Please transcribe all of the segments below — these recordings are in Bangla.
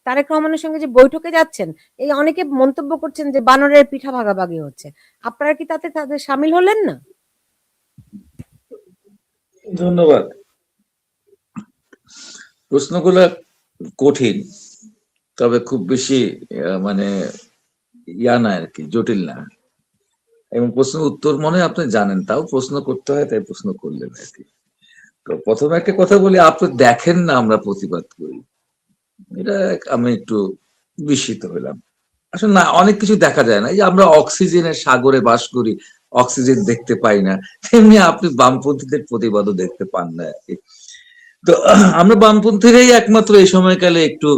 তারেক রহমানের সঙ্গে যে বৈঠকে যাচ্ছেন, এই অনেকে মন্তব্য করছেন যে বানরের পিঠা ভাগাভাগি হচ্ছে, আপনারা কি তাদের সামিল হলেন না? ধন্যবাদ। প্রশ্নগুলো কঠিন, তবে খুব বেশি মানে না আর কি, জটিল না, এবং প্রশ্নের উত্তর মনে হয় আপনি জানেন, তাও প্রশ্ন করতে হয়, তাই প্রশ্ন করলেন আর কি। তো প্রথমে একটা কথা বলি, আপনি দেখেন না আমরা প্রতিবাদ করি, এটা আমি একটু বিস্মিত হলাম। আসলে না, অনেক কিছু দেখা যায় না। এই যে আমরা অক্সিজেনের সাগরে বাস করি, অক্সিজেন দেখতে পাই না, তেমনি আপনি বামপন্থীদের প্রতিবাদও দেখতে পান না আর কি। তো আমরা বামপন্থীরাই একমাত্র এই সময়কালে একটু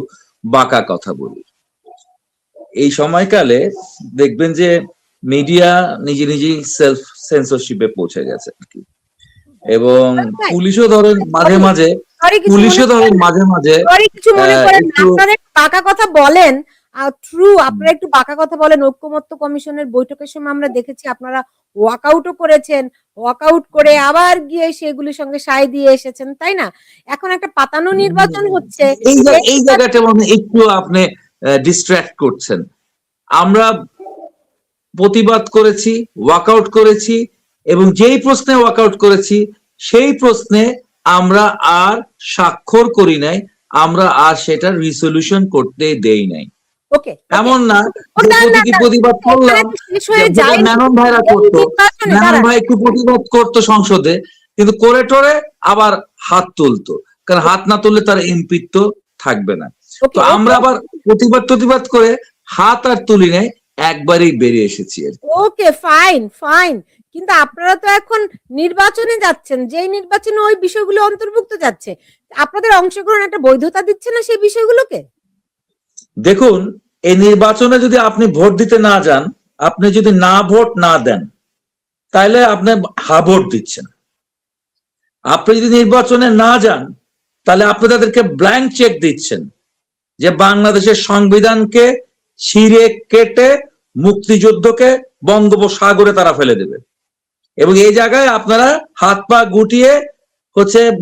বাঁকা কথা বলি। এই সময়কালে দেখবেন যে মিডিয়া নিজে নিজেই সেলফ সেন্সরশিপে পৌঁছে গেছে আর কি, এবং পুলিশও ধরেন মাঝে মাঝে কিছু মনে করেন একটু আপনারা বাঁকা কথা বলেন, আপনারা একটু বাঁকা কথা বলেন। ঐক্যমত্য কমিশনের বৈঠকের সময় আমরা দেখেছি আপনারা ওয়াকআউটও করেছেন, ওয়াকআউট করে আবার গিয়ে সেগুলির সঙ্গে সায় দিয়ে এসেছেন, তাই না? এখন একটা পাতানো নির্বাচন হচ্ছে, এই জায়গাটা একটু আপনি ডিস্ট্রাক্ট করছেন। আমরা প্রতিবাদ করেছি, ওয়াকআউট করেছি, এবং যেই প্রশ্নে ওয়াকআউট করেছি সেই প্রশ্নে আমরা আর স্বাক্ষর করি নাই, আমরা আর সেটা রিসলিউশন করতে দেই নাই। এমন না প্রতিবাদ করলাম, মেনন ভাইরা করতো, মেনন ভাই একটু প্রতিবাদ করতো সংসদে, কিন্তু করে টোরে আবার হাত তুলতো, কারণ হাত না তুললে তার এমপিত্ব থাকবে না। তো আমরা আবার প্রতিবাদ করে হাত আর তুলি নাই, একবারই বেরিয়ে এসেছি। ওকে, ফাইন ফাইন, কিন্তু আপনারা তো এখন নির্বাচনে যাচ্ছেন, যেই নির্বাচনে ওই বিষয়গুলো অন্তর্ভুক্ত যাচ্ছে, আপনাদের অংশগ্রহণ একটা বৈধতা দিচ্ছে না সেই বিষয়গুলোকে? দেখুন, এই নির্বাচনে যদি আপনি ভোট দিতে না যান, আপনি যদি না ভোট না দেন, তাহলে আপনি হা ভোট দিচ্ছেন। আপনি যদি নির্বাচনে না যান, তাহলে আপনি তাদেরকে ব্ল্যাঙ্ক চেক দিচ্ছেন যে বাংলাদেশের সংবিধানকে ছিঁড়ে কেটে মুক্তিযুদ্ধকে বঙ্গোপসাগরে তারা ফেলে দেবে। এবং এই জায়গায় আপনারা হাত পা গুটিয়ে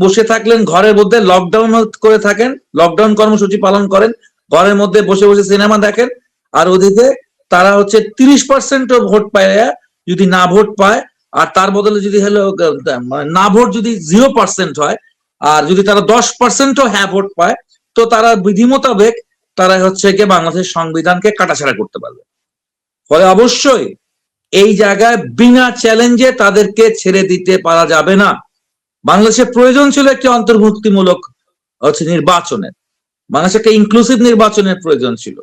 বসে থাকলেন, ঘরের মধ্যে লকডাউন করে থাকেন, লকডাউন কর্মসূচি পালন করেন, ঘরের মধ্যে বসে বসে সিনেমা দেখেন, আর ওদিকে তারা 30% ভোট পায়, যদি না ভোট পায়, আর তার বদলে যদি না ভোট যদি 0% হয়, আর যদি তারা 10%ও হ্যাঁ ভোট পায়, তো তারা বিধি মোতাবেক তারা গিয়ে বাংলাদেশের সংবিধানকে কাটাছাড়া করতে পারবে। ফলে অবশ্যই এই জায়গায় বিনা চ্যালেঞ্জে তাদেরকে ছেড়ে দিতে পারা যাবে না। বাংলাদেশের প্রয়োজন ছিল একটি অন্তর্ভুক্তিমূলক নির্বাচনের, বাংলাদেশে একটা ইনক্লুসিভ নির্বাচনের প্রয়োজন ছিল।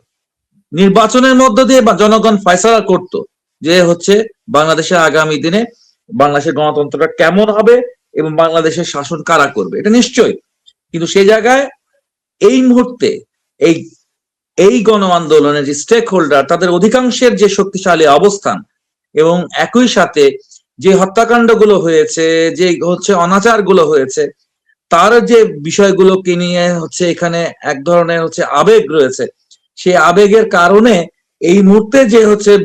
নির্বাচনের মধ্য দিয়ে জনগণ ফয়সালা করত যে বাংলাদেশের আগামী দিনে বাংলাদেশের গণতন্ত্রটা কেমন হবে এবং বাংলাদেশের শাসন কারা করবে, এটা নিশ্চয়ই। কিন্তু সেই জায়গায় এই মুহূর্তে এই গণ আন্দোলনের যে স্টেক হোল্ডার, তাদের অধিকাংশের যে শক্তিশালী অবস্থান, এবং একই সাথে যে হত্যাকাণ্ড গুলো হয়েছে, যে অনাচার গুলো হয়েছে, তার যে বিষয়গুলোকে নিয়ে এখানে এক ধরনের আবেগ রয়েছে, সেই আবেগের কারণে এই মুহূর্তে যে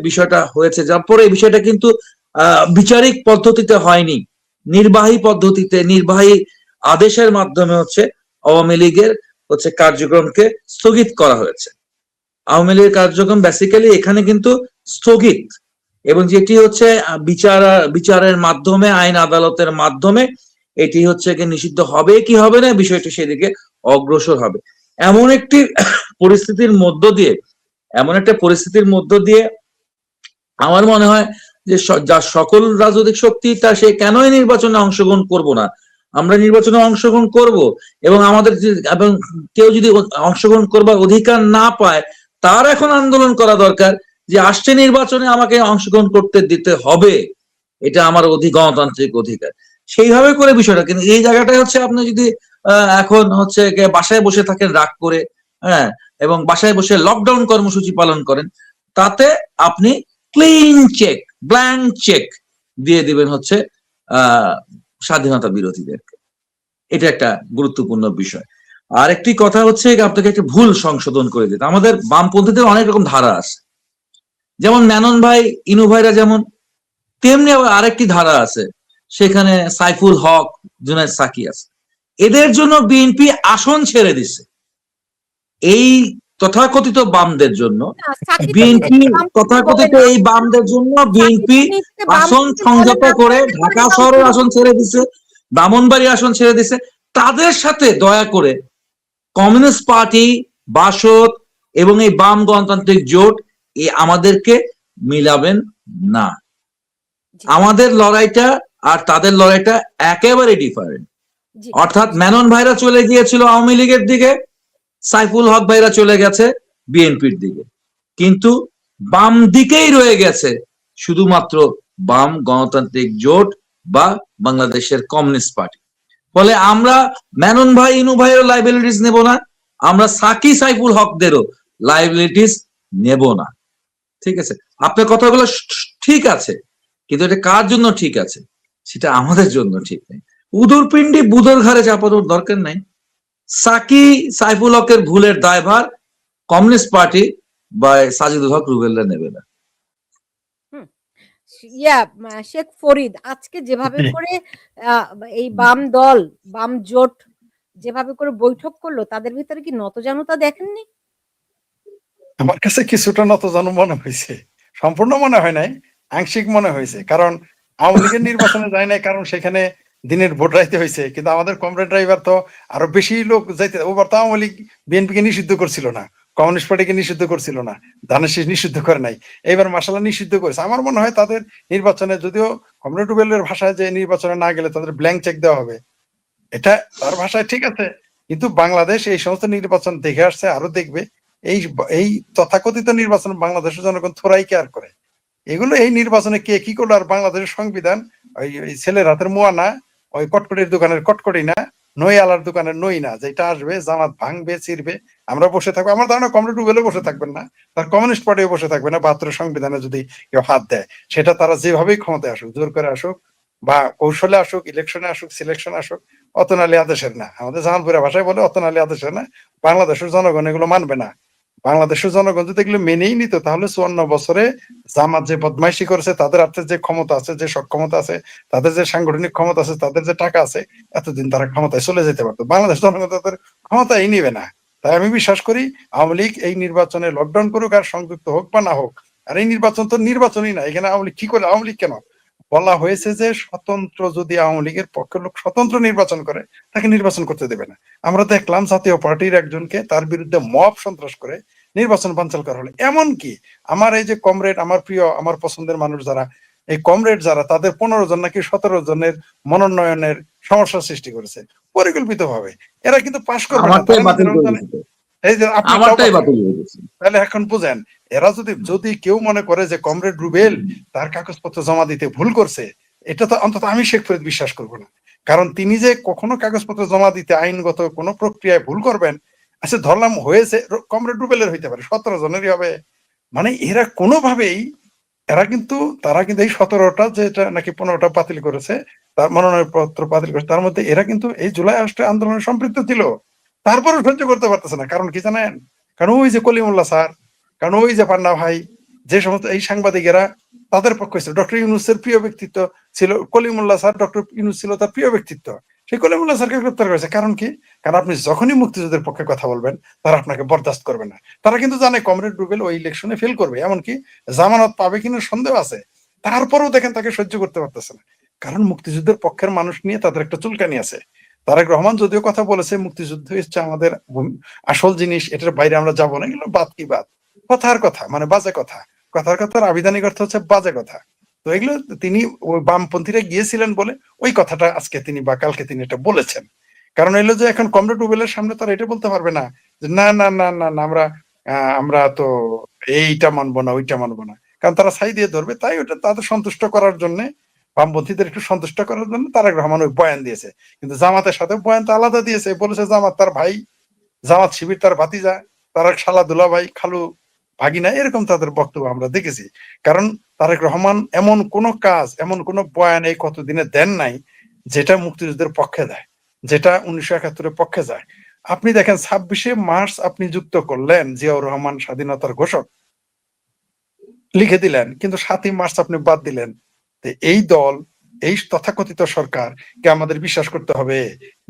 বিষয়টা হয়েছে, যার পরে এই বিষয়টা কিন্তু বিচারিক পদ্ধতিতে হয়নি, নির্বাহী পদ্ধতিতে, নির্বাহী আদেশের মাধ্যমে আওয়ামী লীগের কার্যক্রমকে স্থগিত করা হয়েছে। আওয়ামী লীগের কার্যক্রম বেসিক্যালি এখানে কিন্তু স্থগিত, এবং যেটি বিচারের মাধ্যমে, আইন আদালতের মাধ্যমে এটি নিষিদ্ধ হবে কি হবে না, বিষয়টি সেদিকে অগ্রসর হবে। এমন একটা পরিস্থিতির মধ্য দিয়ে আমার মনে হয় যে যার সকল রাজনৈতিক শক্তি, তা সে কেনই নির্বাচনে অংশগ্রহণ করব না, আমরা নির্বাচনে অংশগ্রহণ করব। এবং এবং কেউ যদি অংশগ্রহণ করবার অধিকার না পায়, তার এখন আন্দোলন করা দরকার যে আসছে নির্বাচনে আমাকে অংশগ্রহণ করতে দিতে হবে, এটা আমার গণতান্ত্রিক অধিকার। সেইভাবে করে বিষয়টা, কিন্তু এই জায়গাটাই আপনি যদি এখন বাসায় বসে থাকেন রাগ করে, হ্যাঁ, এবং বাসায় বসে লকডাউন কর্মসূচি পালন করেন, তাতে আপনি ক্লিন চেক, ব্ল্যাঙ্ক চেক দিয়ে দিবেন স্বাধীনতা বিরোধীদেরকে। এটা একটা গুরুত্বপূর্ণ বিষয়। আর একটি কথা আপনাকে একটা ভুল সংশোধন করে দিতে, আমাদের বামপন্থীদের অনেক রকম ধারা আছে, যেমন মেনন ভাই, ইনু ভাইরা যেমন, তেমনি আবার আরেকটি ধারা আছে, সেখানে সাইফুল হক, জুনায়েদ সাকি আছে। এদের জন্য বিএনপি আসন ছেড়ে দিচ্ছে। এই তথাকথিত বামদের জন্য, না, সাকিব তো বিএনপি নিজেকে বামপন্থী বলে তথাকথিত না। এই বামদের জন্য সাকিব বিএনপি তো নিজেকে আসন বামপন্থী বলে সমঝোতা না, করে তাহলে করেন ঢাকা শহরের বামপন্থী। আসন ছেড়ে দিছে, ব্রাহ্মণবাড়ি আসন ছেড়ে দিছে। তাদের সাথে দয়া করে কমিউনিস্ট পার্টি, বাসদ এবং এই বাম গণতান্ত্রিক জোট আমাদেরকে মিলাবেন না। জি আমাদের লড়াইটা আর তাদের লড়াইটা একেবারে ডিফারেন্ট। জি অর্থাৎ জি মেনন ভাইরা চলে গিয়েছিল আওয়ামী লীগের দিকে, সাইফুল হক ভাইরা চলে গেছে বিএনপির দিকে, কিন্তু বাম দিকেই রয়ে গেছে শুধুমাত্র বাম গণতান্ত্রিক জোট বা বাংলাদেশের কমিউনিস্ট পার্টি। ফলে আমরা মেনন ভাই, ইনু ভাইয়েরও লাইবিলিটিস নেব না, আমরা সাকি সাইফুল হকদেরও লাইবিলিটিস নেব না। ঠিক আছে, আপনার কথাগুলো ঠিক আছে, কিন্তু এটা কার জন্য ঠিক আছে সেটা আমাদের জন্য ঠিক নেই। উদুর পিন্ডি বুদর ঘাড়ে চাপানোর দরকার নাই। সাকি সাইফুল হকের ভুলের দায়ভার কমিউনিস্ট পার্টি বা সাজিদুল হক রুবেলরা নেবে না। হুম। শেখ ফরিদ আজকে যেভাবে করে আহ, এই বাম দল, বাম জোট যেভাবে করে বৈঠক করলো, তাদের ভিতরে কি নতজানুতা দেখেননি? আমার কাছে কিছুটা নতজানু মনে হয়েছে, সম্পূর্ণ মনে হয় নাই, আংশিক মনে হয়েছে। কারণ আওয়ামী লীগের নির্বাচনে যায় নাই, কারণ সেখানে দিনের ভোট রাইতে হয়েছে। কিন্তু আমাদের কমরেড ড্রাইভার তো আরো বেশি লোক যাইতে, ওবার তো আওয়ামী লীগ বিএনপি কে নিষিদ্ধ করছিল না, কমিউনিস্ট পার্টিকে নিষিদ্ধ করছিল না, ধানের শীষ নিষিদ্ধ করে নাই, এইবার মাসাল্লাহ নিষিদ্ধ করেছে। আমার মনে হয় তাদের নির্বাচনে, যদিও কমরেড রুবেলের ভাষায় যে নির্বাচনে না গেলে তাদের ব্ল্যাঙ্ক চেক দেওয়া হবে, এটা তার ভাষায় ঠিক আছে। কিন্তু বাংলাদেশ এই সমস্ত নির্বাচন দেখে আসছে, আরো দেখবে। এই এই তথাকথিত নির্বাচন বাংলাদেশের জনগণ থোড়াই কেয়ার করে। এগুলো এই নির্বাচনে কে কি করলো, আর বাংলাদেশের সংবিধান ওই ছেলের হাতের মোয়া না, ওই কটকটির দোকানের কটকটি না, নই আলার দোকানের নই না, যেটা আসবে জামাত ভাঙবে চিরবে, আমরা বসে থাকবো। আমার ধারণা কমরেড রুবেলও বসে থাকবেন না, তার কমিউনিস্ট পার্টিও বসে থাকবে না। 72 সংবিধানে যদি কেউ হাত দেয়, সেটা তারা যেভাবেই ক্ষমতায় আসুক, জোর করে আসুক বা কৌশলে আসুক, ইলেকশনে আসুক, সিলেকশন আসুক, অতনালি আদেশের না। আমাদের জামালপুরের ভাষায় বলে অতনালি আদেশের না। বাংলাদেশের জনগণ এগুলো মানবে না। বাংলাদেশের জনগণ যদি এগুলো মেনেই নিত, তাহলে 54 বছরে জামাত যে বদমাইশি করেছে, তাদের হাতে যে ক্ষমতা আছে, যে সক্ষমতা আছে, তাদের যে সাংগঠনিক ক্ষমতা আছে, তাদের যে টাকা আছে, এতদিন তারা ক্ষমতায় চলে যেতে পারতো। বাংলাদেশ জনগণ তাদের ক্ষমতাই নিবে না। তাই আমি বিশ্বাস করি আওয়ামী লীগ এই নির্বাচনে লকডাউন করুক, আর সংযুক্ত হোক বা না হোক, আর এই নির্বাচন তো নির্বাচনই না। এখানে আওয়ামী লীগ কি করে, আওয়ামী লীগ কেন বলা হয়েছে যে স্বতন্ত্র, যদি আওয়ামী লীগের পক্ষের লোক স্বতন্ত্র নির্বাচন করে, তাকে নির্বাচন করতে দেবে না। আমরা দেখলাম জাতীয় পার্টির একজনকে তার বিরুদ্ধে মব সন্ত্রাস করে নির্বাচন বানচাল করা হলো। এমনকি আমার এই যে কমরেড, আমার প্রিয়, আমার পছন্দের মানুষ যারা, এই কমরেড যারা, তাদের 15 জন নাকি 17 জনের মনোনয়নের সমস্যা সৃষ্টি করেছে পরিকল্পিত ভাবে। এরা কিন্তু পাশ করবে না, আমারটাই তারা বাতিল নিজেরাও করে জানে। দিচ্ছে, এই যে আপনারটাও আমারটাই বাতিল। বাতিল হয়ে গেছে। তাহলে এখন বুঝেন, এরা যদি যদি কেউ মনে করে যে কমরেড রুবেল তার কাগজপত্র জমা দিতে ভুল করছে, এটা তো অন্তত আমি শেখ ফরিদ বিশ্বাস করবো না। কারণ তিনি যে কখনো কাগজপত্র জমা দিতে আইনগত কোনো প্রক্রিয়ায় ভুল করবেন, আচ্ছা ধরলাম হয়েছে, কমরেড রুবেলের হইতে পারে, 17 জনেরই হবে। মানে এরা কোনোভাবেই, এরা কিন্তু, তারা কিন্তু এই 17টা, যেটা নাকি 15টা বাতিল করেছে, তার মনোনয়ন পত্র বাতিল করেছে, তার মধ্যে এরা কিন্তু এই জুলাই আগস্টের আন্দোলনে সম্পৃক্ত ছিল। তারপরেও সহ্য করতে পারতেছে না। কারণ কি জানেন? কারণ ওই যে কলিমুল্লাহ স্যার, কারণ ওই যে পান্না ভাই, যে সমস্ত এই সাংবাদিকেরা তাদের পক্ষে ছিল। ডক্টর ইউনূসের প্রিয় ব্যক্তিত্ব ছিল কলিমুল্লাহ স্যার, ডক্টর ইউনূস ছিল তার প্রিয় ব্যক্তিত্ব। সেই কলিমুল্লাহ স্যারকে গ্রেপ্তার করেছে। কারণ কি? কারণ আপনি যখনই মুক্তিযুদ্ধের পক্ষে কথা বলবেন, তারা আপনাকে বরদাস্ত করবে না। তারা কিন্তু জানে কমরেড রুবেল ওই ইলেকশনে ফেল করবে, এমনকি জামানত পাবে কিনা সন্দেহ আছে। তারপরেও দেখেন তাকে সহ্য করতে পারতেছে না। কারণ মুক্তিযুদ্ধের পক্ষের মানুষ নিয়ে তাদের একটা চুলকানি আছে। তারেক রহমান যদিও কথা বলেছে মুক্তিযুদ্ধ হচ্ছে আমাদের আসল জিনিস, এটার বাইরে আমরা যাবো না, এগুলো বাদ কি বাদ, কথার কথা, মানে বাজে কথা। কথার কথার আবিধানিক অর্থ হচ্ছে বাজে কথা। তো এগুলো তিনি, ওই বামপন্থীরা গিয়েছিলেন বলে ওই কথাটা আজকে তিনি বা কালকে তিনি এটা বলেছেন। কারণ এলো যে এখন কমরেড রুবেলের সামনে তারা এটা বলতে পারবে না যে না না না না না, আমরা আমরা তো এইটা মানবো না, ওইটা মানবো না। কারণ তারা ছাই দিয়ে ধরবে। তাই ওটা তাদের সন্তুষ্ট করার জন্য, বামপন্থীদের একটু সন্তুষ্ট করার জন্য তারেক রহমান ওই বয়ান দিয়েছে। কিন্তু জামাতের সাথে বয়ান তো আলাদা দিয়েছে। বলেছে জামাত তার ভাই, জামাত শিবির তার ভাতিজা, তার শালা দুলা ভাই, খালু ভাগিনা, এরকম তাদের বক্তব্য আমরা দেখেছি। কারণ তারেক রহমান এমন কোন কাজ, এমন কোন বয়ান এই কতদিনে দেন নাই যেটা মুক্তিযুদ্ধের পক্ষে দেয়, যেটা 1971-এর পক্ষে যায়। আপনি দেখেন 26শে মার্চ আপনি যুক্ত করলেন জিয়াউর রহমান স্বাধীনতার ঘোষক, লিখে দিলেন, কিন্তু 7ই মার্চ আপনি বাদ দিলেন। এই দল, এই তথাকথিত সরকার কে আমাদের বিশ্বাস করতে হবে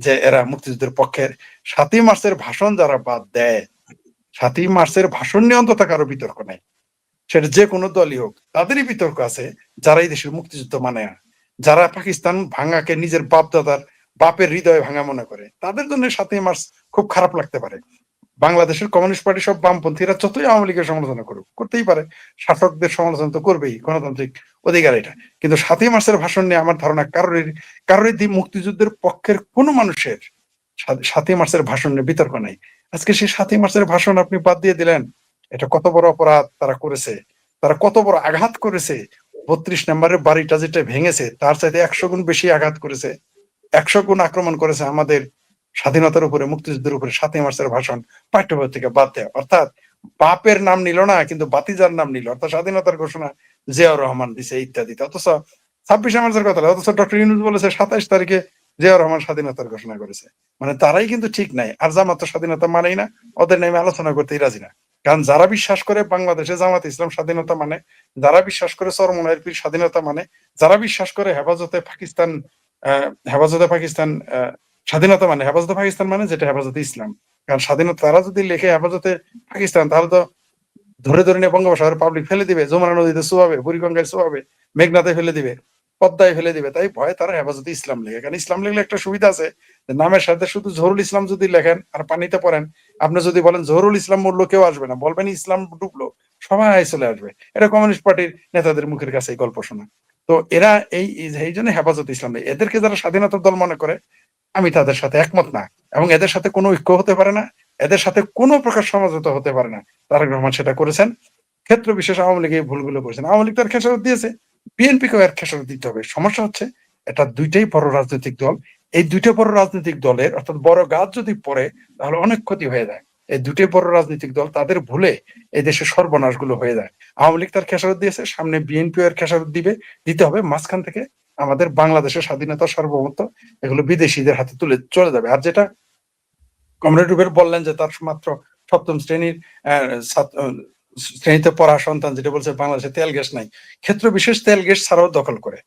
যে এরা মুক্তিযুদ্ধের পক্ষের? 7ই মার্চের ভাষণ যারা বাদ দেয়, 7ই মার্চের ভাষণ নিয়ে অন্তত কারো বিতর্ক নাই, সেটা যে কোনো দলই হোক। তাদেরই বিতর্ক আছে যারা এই দেশের মুক্তিযুদ্ধ মানে না, যারা পাকিস্তান ভাঙাকে নিজের বাপ দাদার বাপের হৃদয়ে ভাঙা মনে করে, তাদের জন্য 7ই মার্চ খুব খারাপ লাগতে পারে। বাংলাদেশের কমিউনিস্ট পার্টি সব বামপন্থীরা যতই আওয়ামী লীগের সমালোচনা করুক, করতেই পারে, শাসকদের সমালোচনা তো করবেই, গণতান্ত্রিক অধিকার এটা। কিন্তু 7ই মার্চের ভাষণ নিয়ে আমার ধারণা কারোর মুক্তিযুদ্ধের পক্ষের কোনো মানুষের 7ই মার্চের ভাষণ নিয়ে বিতর্ক নাই। আজকে সেই 7ই মার্চের ভাষণ আপনি বাদ দিয়ে দিলেন। এটা কত বড় অপরাধ তারা করেছে, তারা কত বড় আঘাত করেছে। 32 নম্বরের বাড়িটা যেটা ভেঙেছে তার চাইতে 100 গুণ বেশি আঘাত করেছে, 100 গুণ আক্রমণ করেছে আমাদের স্বাধীনতার উপরে, মুক্তিযুদ্ধের উপরে 7ই মার্চের ভাষণ পাঠ্যবই থেকে বাদ দেওয়া। অর্থাৎ বাপের নাম নিল না, কিন্তু বাতিজার নাম নিল, অর্থাৎ স্বাধীনতার ঘোষণা জিয়াউর রহমান দিছে ইত্যাদি। অথচ 26 মার্চের কথা, অথচ ডক্টর ইউনূস বলেছে 27 তারিখে জিয়াউর রহমান স্বাধীনতার ঘোষণা করেছে। মানে তারাই কিন্তু ঠিক নাই। আর জামাত তো স্বাধীনতা মানেই না, ওদের নামে আলোচনা করতেই রাজি না। কারণ যারা বিশ্বাস করে বাংলাদেশে জামাত ইসলাম স্বাধীনতা মানে, যারা বিশ্বাস করে চরমনাইয়ের পীর স্বাধীনতা মানে, যারা বিশ্বাস করে হেফাজতে পাকিস্তান স্বাধীনতা মানে, হেফাজতে পাকিস্তান মানে যেটা হেফাজতে ইসলাম। কারণ স্বাধীনতা তারা যদি লেখে হেফাজতে পাকিস্তান, তাহলে তো ধরে ধরে নিয়ে বঙ্গোপসাগরে পাবলিক ফেলে দিবে, যমুনা নদীতে চুয়াবে, বুড়িগঙ্গায় চুয়াবে, মেঘনাতে ফেলে দিবে, পদ্মায় ফেলে দিবে। তাই ভয় তারা হেফাজতে ইসলাম লেখে। কারণ ইসলাম লিখলে একটা সুবিধা আছে, যে নামের সাথে শুধু জহুরুল ইসলাম যদি লেখেন আর পানিতে পড়েন, আপনি যদি বলেন জহুরুল ইসলাম মরলো, কেউ আসবে না, বলবেন ইসলাম ডুবলো, সবাই চলে আসবে। এটা কমিউনিস্ট পার্টির নেতাদের মুখের কাছে এই গল্প শোনা। তো এরা এই জন্য হেফাজত ইসলাম নেই। এদেরকে যারা স্বাধীনতার দল মনে করে, আমি তাদের সাথে একমত না, এবং এদের সাথে কোনো ঐক্য হতে পারে না, এদের সাথে কোনো প্রকার সমঝোতা হতে পারে না। তারেক রহমান সেটা করেছেন। ক্ষেত্র বিশেষ আওয়ামী লীগ এই ভুলগুলো করেছেন। আওয়ামী লীগ তার খেসারত দিয়েছে, বিএনপিকেও এর খেসারত দিতে হবে। সমস্যা হচ্ছে এটা দুইটাই বড় রাজনৈতিক দল। এই দুইটা বড় রাজনৈতিক দলের, অর্থাৎ বড় গাছ যদি পড়ে তাহলে অনেক ক্ষতি হয়ে যায়। এই দুইটাই বড় রাজনৈতিক দল, তাদের ভুলে এই দেশের সর্বনাশ গুলো হয়ে যায়। আওয়ামী লীগ তার খেসারত দিয়েছে, সামনে বিএনপিও এর খেসারত দিতে হবে। মাঝখান থেকে আমাদের বাংলাদেশের স্বাধীনতা, সার্বভৌমত্ব এগুলো বিদেশিদের হাতে তুলে চলে যাবে। আর যেটা কমরেড রুবেল বললেন যে তার মাত্র 7ম শ্রেণীতে পড়া সন্তান, যেটা বলছে বাংলাদেশে তেল গ্যাস নাই, ক্ষেত্র বিশেষ তেল গ্যাস ছাড়াও দখল করে।